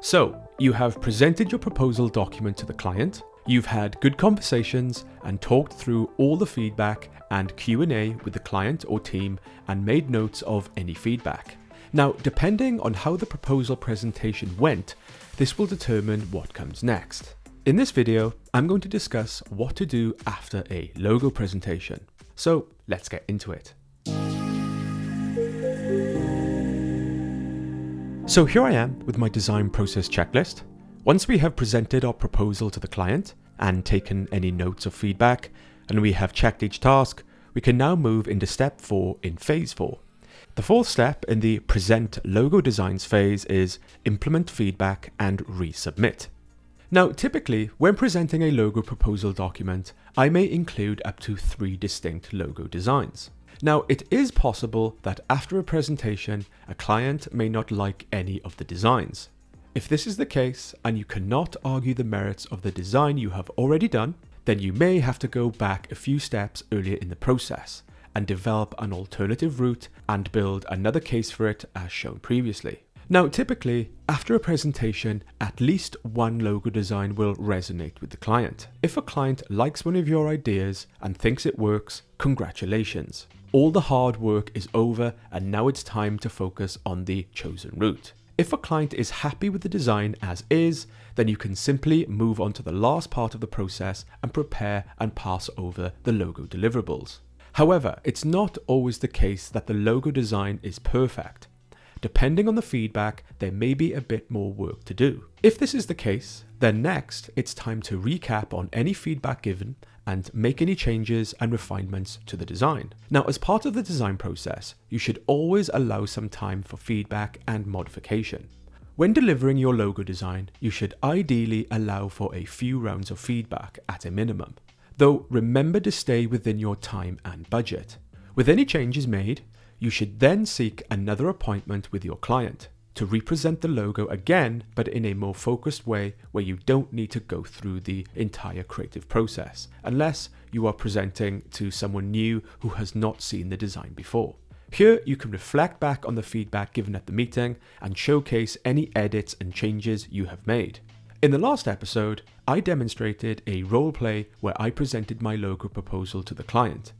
So, you have presented your proposal document to the client, you've had good conversations and talked through all the feedback and Q&A with the client or team and made notes of any feedback. Now, depending on how the proposal presentation went, this will determine what comes next. In this video, I'm going to discuss what to do after a logo presentation. So let's get into it. So here I am with my design process checklist. Once we have presented our proposal to the client and taken any notes of feedback, and we have checked each task, we can now move into step 4 in phase 4. The fourth step in the present logo designs phase is implement feedback and resubmit. Now, typically, when presenting a logo proposal document, I may include up to 3 distinct logo designs. Now, it is possible that after a presentation, a client may not like any of the designs. If this is the case, and you cannot argue the merits of the design you have already done, then you may have to go back a few steps earlier in the process and develop an alternative route and build another case for it as shown previously. Now, typically, after a presentation, at least one logo design will resonate with the client. If a client likes one of your ideas and thinks it works, congratulations. All the hard work is over and now it's time to focus on the chosen route. If a client is happy with the design as is, then you can simply move on to the last part of the process and prepare and pass over the logo deliverables. However, it's not always the case that the logo design is perfect. Depending on the feedback, there may be a bit more work to do. If this is the case, then next it's time to recap on any feedback given and make any changes and refinements to the design. Now, as part of the design process, you should always allow some time for feedback and modification. When delivering your logo design, you should ideally allow for a few rounds of feedback at a minimum, though remember to stay within your time and budget. With any changes made, you should then seek another appointment with your client to represent the logo again, but in a more focused way where you don't need to go through the entire creative process, unless you are presenting to someone new who has not seen the design before. Here you can reflect back on the feedback given at the meeting and showcase any edits and changes you have made. In the last episode, I demonstrated a role play where I presented my logo proposal to the client.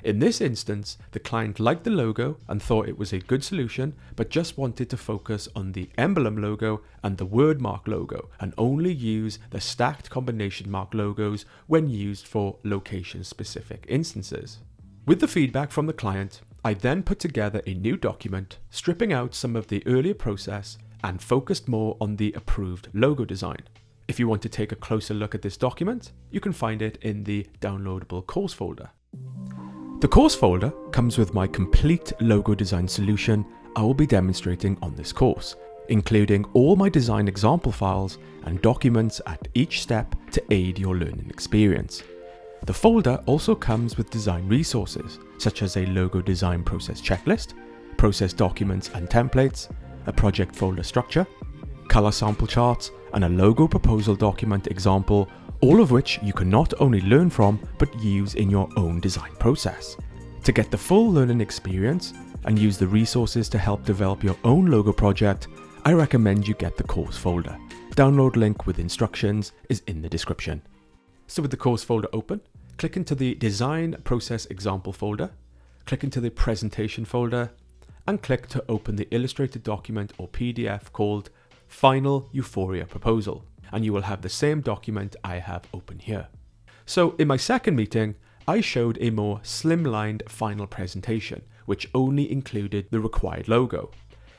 In this instance, the client liked the logo and thought it was a good solution, but just wanted to focus on the emblem logo and the word mark logo and only use the stacked combination mark logos when used for location-specific instances. With the feedback from the client, I then put together a new document, stripping out some of the earlier process and focused more on the approved logo design. If you want to take a closer look at this document, you can find it in the downloadable course folder. The course folder comes with my complete logo design solution I will be demonstrating on this course, including all my design example files and documents at each step to aid your learning experience. The folder also comes with design resources such as a logo design process checklist, process documents and templates, a project folder structure, color sample charts, and a logo proposal document example, all of which you can not only learn from, but use in your own design process. To get the full learning experience and use the resources to help develop your own logo project, I recommend you get the course folder. Download link with instructions is in the description. So with the course folder open, click into the design process example folder, click into the presentation folder, and click to open the illustrated document or PDF called Final Euphoria Proposal, and you will have the same document I have open here. So in my second meeting, I showed a more slimlined final presentation, which only included the required logo.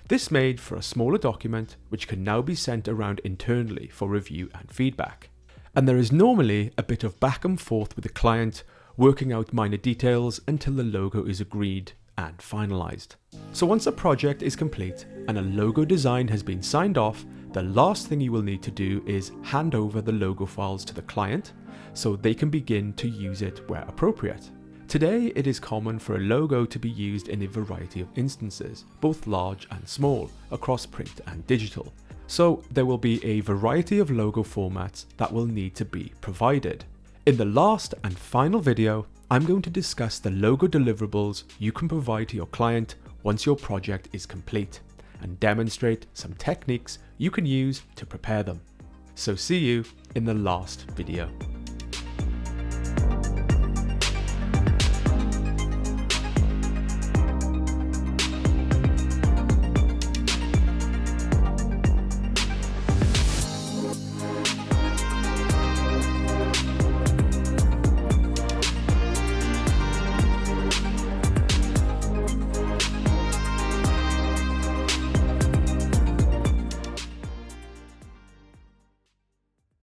This made for a smaller document, which can now be sent around internally for review and feedback. And there is normally a bit of back and forth with the client, working out minor details until the logo is agreed and finalized. So once a project is complete and a logo design has been signed off, the last thing you will need to do is hand over the logo files to the client so they can begin to use it where appropriate. Today, it is common for a logo to be used in a variety of instances, both large and small, across print and digital. So there will be a variety of logo formats that will need to be provided. In the last and final video, I'm going to discuss the logo deliverables you can provide to your client once your project is complete, and demonstrate some techniques you can use to prepare them. So see you in the last video.